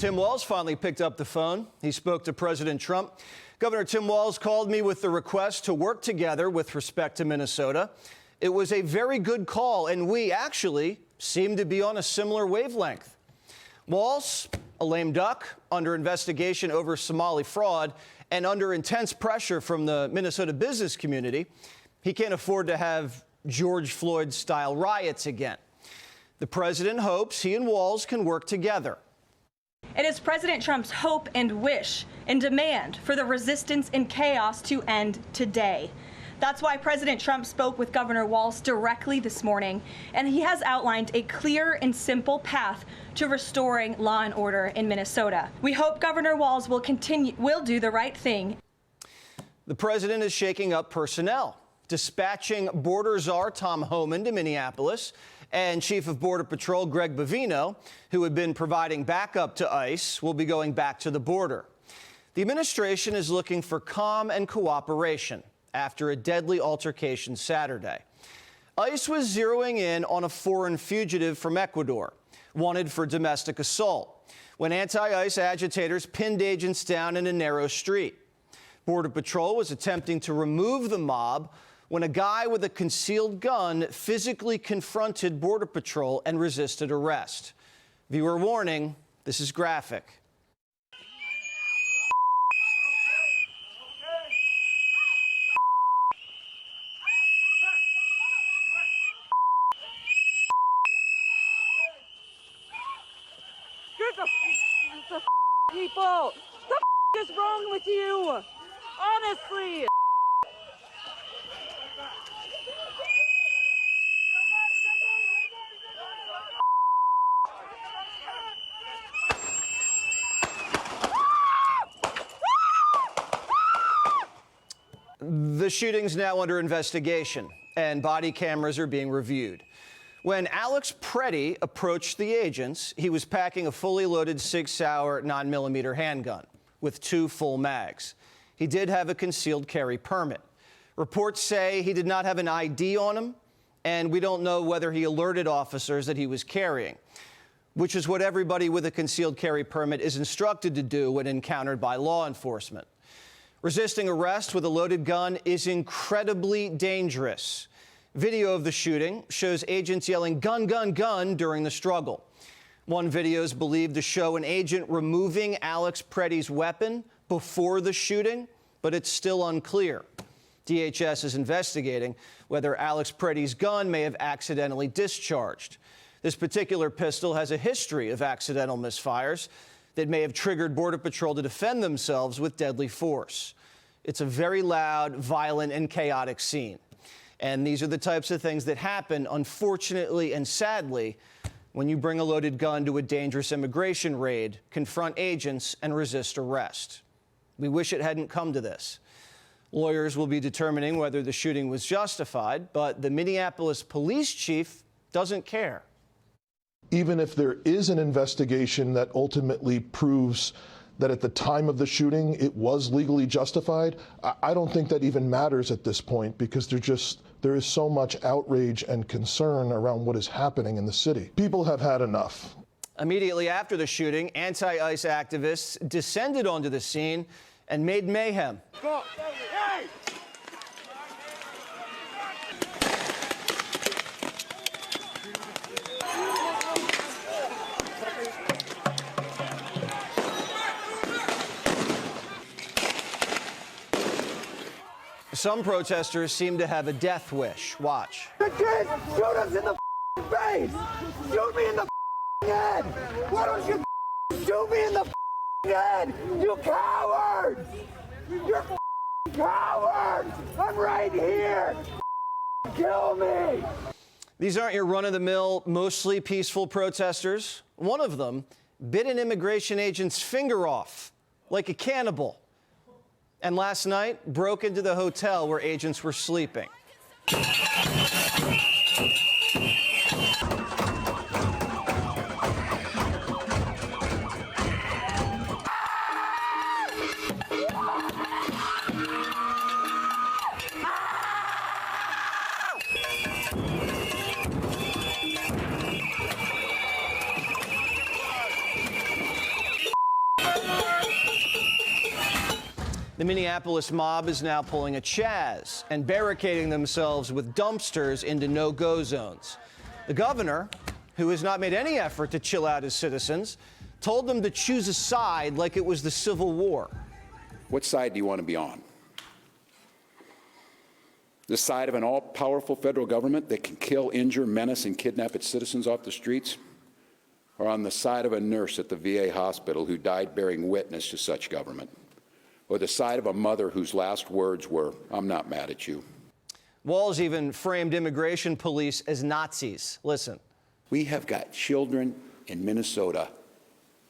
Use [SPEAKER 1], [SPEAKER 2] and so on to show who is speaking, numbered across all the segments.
[SPEAKER 1] Tim Walz finally picked up the phone. He spoke to President Trump. Governor Tim Walz called me with the request to work together with respect to Minnesota. It was a very good call, and we actually seem to be on a similar wavelength. Walz, a lame duck, under investigation over Somali fraud and under intense pressure from the Minnesota business community. He can't afford to have George Floyd-style riots again. The president hopes he and Walz can work together.
[SPEAKER 2] It is President Trump's hope and wish and demand for the resistance and chaos to end today. That's why President Trump spoke with Governor Walz directly this morning, and he has outlined a clear and simple path to restoring law and order in Minnesota. We hope Governor Walz will do the right thing.
[SPEAKER 1] The president is shaking up personnel, dispatching border czar Tom Homan to Minneapolis and Chief of Border Patrol Greg Bavino, who had been providing backup to ICE, will be going back to the border. The administration is looking for calm and cooperation after a deadly altercation Saturday. ICE was zeroing in on a foreign fugitive from Ecuador, wanted for domestic assault, when anti-ICE agitators pinned agents down in a narrow street. Border Patrol was attempting to remove the mob when a guy with a concealed gun physically confronted Border Patrol and resisted arrest. Viewer warning, this is graphic.
[SPEAKER 3] Get the people! The is wrong with you? Honestly!
[SPEAKER 1] The shooting's now under investigation, and body cameras are being reviewed. When Alex Pretti approached the agents, he was packing a fully loaded 6-hour 9mm handgun with 2 full mags. He did have a concealed carry permit. Reports say he did not have an ID on him, and we don't know whether he alerted officers that he was carrying, which is what everybody with a concealed carry permit is instructed to do when encountered by law enforcement. Resisting arrest with a loaded gun is incredibly dangerous. Video of the shooting shows agents yelling "gun, gun, gun" during the struggle. One video is believed to show an agent removing Alex Pretti's weapon before the shooting, but it's still unclear. DHS is investigating whether Alex Pretti's gun may have accidentally discharged. This particular pistol has a history of accidental misfires that may have triggered Border Patrol to defend themselves with deadly force. It's a very loud, violent, and chaotic scene. And these are the types of things that happen, unfortunately and sadly, when you bring a loaded gun to a dangerous immigration raid, confront agents, and resist arrest. We wish it hadn't come to this. Lawyers will be determining whether the shooting was justified, but the Minneapolis police chief doesn't care.
[SPEAKER 4] Even if there is an investigation that ultimately proves that at the time of the shooting it was legally justified, I don't think that even matters at this point, because there is so much outrage and concern around what is happening in the city. People have had enough.
[SPEAKER 1] Immediately after the shooting, anti-ICE activists descended onto the scene and made mayhem.
[SPEAKER 3] Go. Hey!
[SPEAKER 1] Some protesters seem to have a death wish. Watch.
[SPEAKER 5] The kid, shoot us in the face! Shoot me in the head! Why don't you shoot me in the head? You cowards! You're cowards! I'm right here! Kill me!
[SPEAKER 1] These aren't your run-of-the-mill, mostly peaceful protesters. One of them bit an immigration agent's finger off, like a cannibal. And last night, broke into the hotel where agents were sleeping. The Minneapolis mob is now pulling a Chaz and barricading themselves with dumpsters into no-go zones. The governor, who has not made any effort to chill out his citizens, told them to choose a side like it was the Civil War.
[SPEAKER 6] What side do you want to be on? The side of an all-powerful federal government that can kill, injure, menace, and kidnap its citizens off the streets? Or on the side of a nurse at the VA hospital who died bearing witness to such government? Or the side of a mother whose last words were, "I'm not mad at you"?
[SPEAKER 1] Walz even framed immigration police as Nazis. Listen.
[SPEAKER 6] We have got children in Minnesota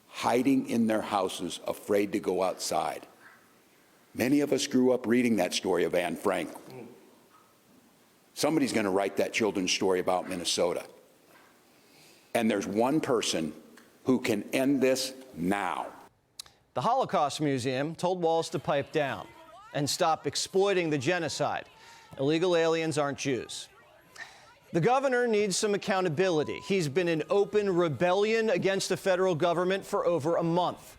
[SPEAKER 6] hiding in their houses, afraid to go outside. Many of us grew up reading that story of Anne Frank. Somebody's going to write that children's story about Minnesota. And there's one person who can end this now.
[SPEAKER 1] The Holocaust Museum told Walz to pipe down and stop exploiting the genocide. Illegal aliens aren't Jews. The governor needs some accountability. He's been in open rebellion against the federal government for over a month.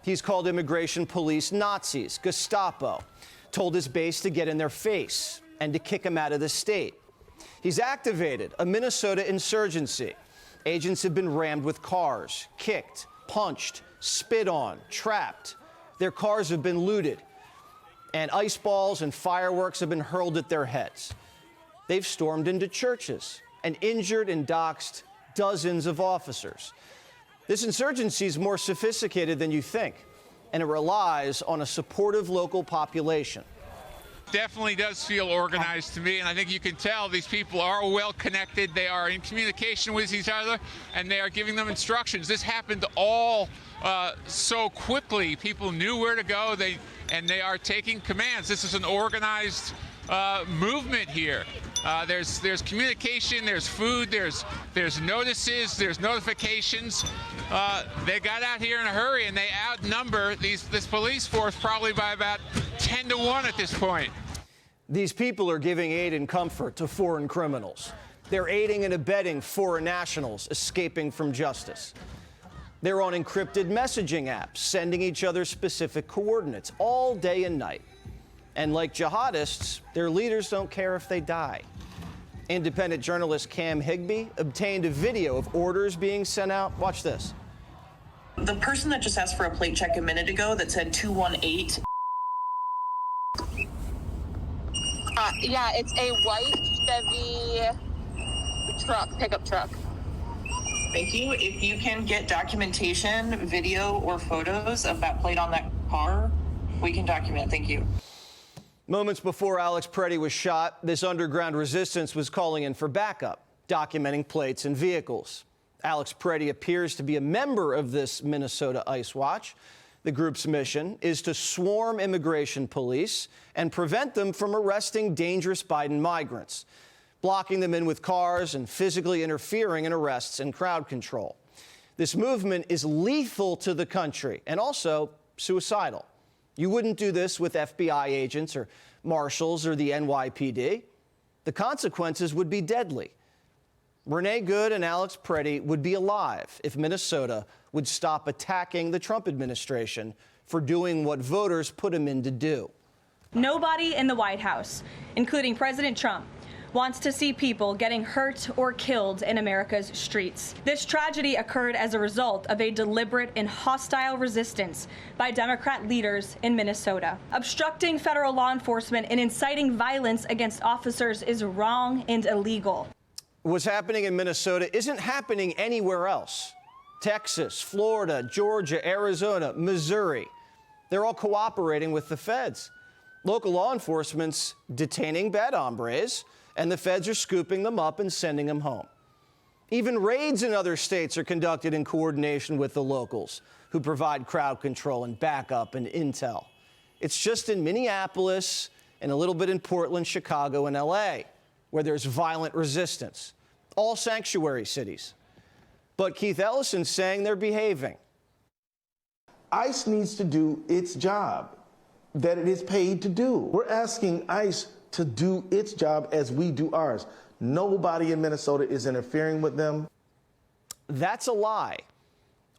[SPEAKER 1] He's called immigration police Nazis, Gestapo, told his base to get in their face and to kick him out of the state. He's activated a Minnesota insurgency. Agents have been rammed with cars, kicked, punched, spit on, trapped. Their cars have been looted, and ice balls and fireworks have been hurled at their heads. They've stormed into churches and injured and doxxed dozens of officers. This insurgency is more sophisticated than you think, and it relies on a supportive local population.
[SPEAKER 7] Definitely does feel organized to me, and I think you can tell these people are well connected. They are in communication with each other, and they are giving them instructions. This happened all so quickly. People knew where to go, and they are taking commands. This is an organized movement here. There's communication, there's food, there's notices, there's notifications. They got out here in a hurry, and they outnumber this police force probably by about 10 to 1 at this point.
[SPEAKER 1] These people are giving aid and comfort to foreign criminals. They're aiding and abetting foreign nationals escaping from justice. They're on encrypted messaging apps, sending each other specific coordinates all day and night. And like jihadists, their leaders don't care if they die. Independent journalist Cam Higbee obtained a video of orders being sent out. Watch this.
[SPEAKER 8] The person that just asked for a plate check a minute ago that said 218.
[SPEAKER 9] Yeah, it's a white Chevy truck, pickup truck.
[SPEAKER 8] Thank you. If you can get documentation, video, or photos of that plate on that car, we can document. Thank you.
[SPEAKER 1] Moments before Alex Pretti was shot, this underground resistance was calling in for backup, documenting plates and vehicles. Alex Pretti appears to be a member of this Minnesota Ice Watch. The group's mission is to swarm immigration police and prevent them from arresting dangerous Biden migrants, blocking them in with cars and physically interfering in arrests and crowd control. This movement is lethal to the country and also suicidal. You wouldn't do this with FBI agents or marshals or the NYPD. The consequences would be deadly. Renee Good and Alex Pretti would be alive if Minnesota would stop attacking the Trump administration for doing what voters put him in to do.
[SPEAKER 2] Nobody in the White House, including President Trump, wants to see people getting hurt or killed in America's streets. This tragedy occurred as a result of a deliberate and hostile resistance by Democrat leaders in Minnesota. Obstructing federal law enforcement and inciting violence against officers is wrong and illegal.
[SPEAKER 1] What's happening in Minnesota isn't happening anywhere else. Texas, Florida, Georgia, Arizona, Missouri, they're all cooperating with the feds. Local law enforcement's detaining bad hombres, and the feds are scooping them up and sending them home. Even raids in other states are conducted in coordination with the locals, who provide crowd control and backup and intel. It's just in Minneapolis and a little bit in Portland, Chicago, and LA, where there's violent resistance, all sanctuary cities. But Keith Ellison's saying they're behaving.
[SPEAKER 10] ICE needs to do its job that it is paid to do. We're asking ICE to do its job as we do ours. Nobody in Minnesota is interfering with them.
[SPEAKER 1] That's a lie.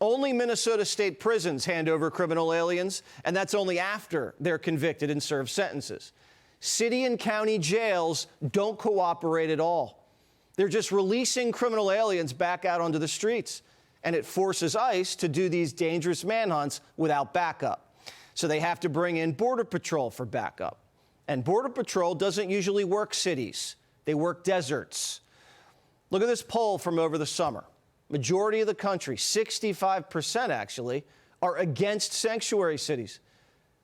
[SPEAKER 1] Only Minnesota state prisons hand over criminal aliens, and that's only after they're convicted and serve sentences. City and county jails don't cooperate at all. They're just releasing criminal aliens back out onto the streets, and it forces ICE to do these dangerous manhunts without backup. So they have to bring in Border Patrol for backup. And Border Patrol doesn't usually work cities. They work deserts. Look at this poll from over the summer. Majority of the country, 65% actually, are against sanctuary cities.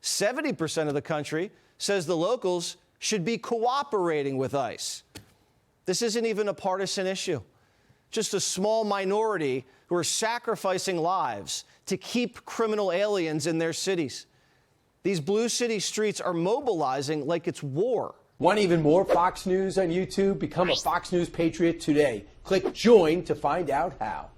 [SPEAKER 1] 70% of the country says the locals should be cooperating with ICE. This isn't even a partisan issue. Just a small minority who are sacrificing lives to keep criminal aliens in their cities. These blue city streets are mobilizing like it's war.
[SPEAKER 11] Want even more Fox News on YouTube? Become a Fox News Patriot today. Click join to find out how.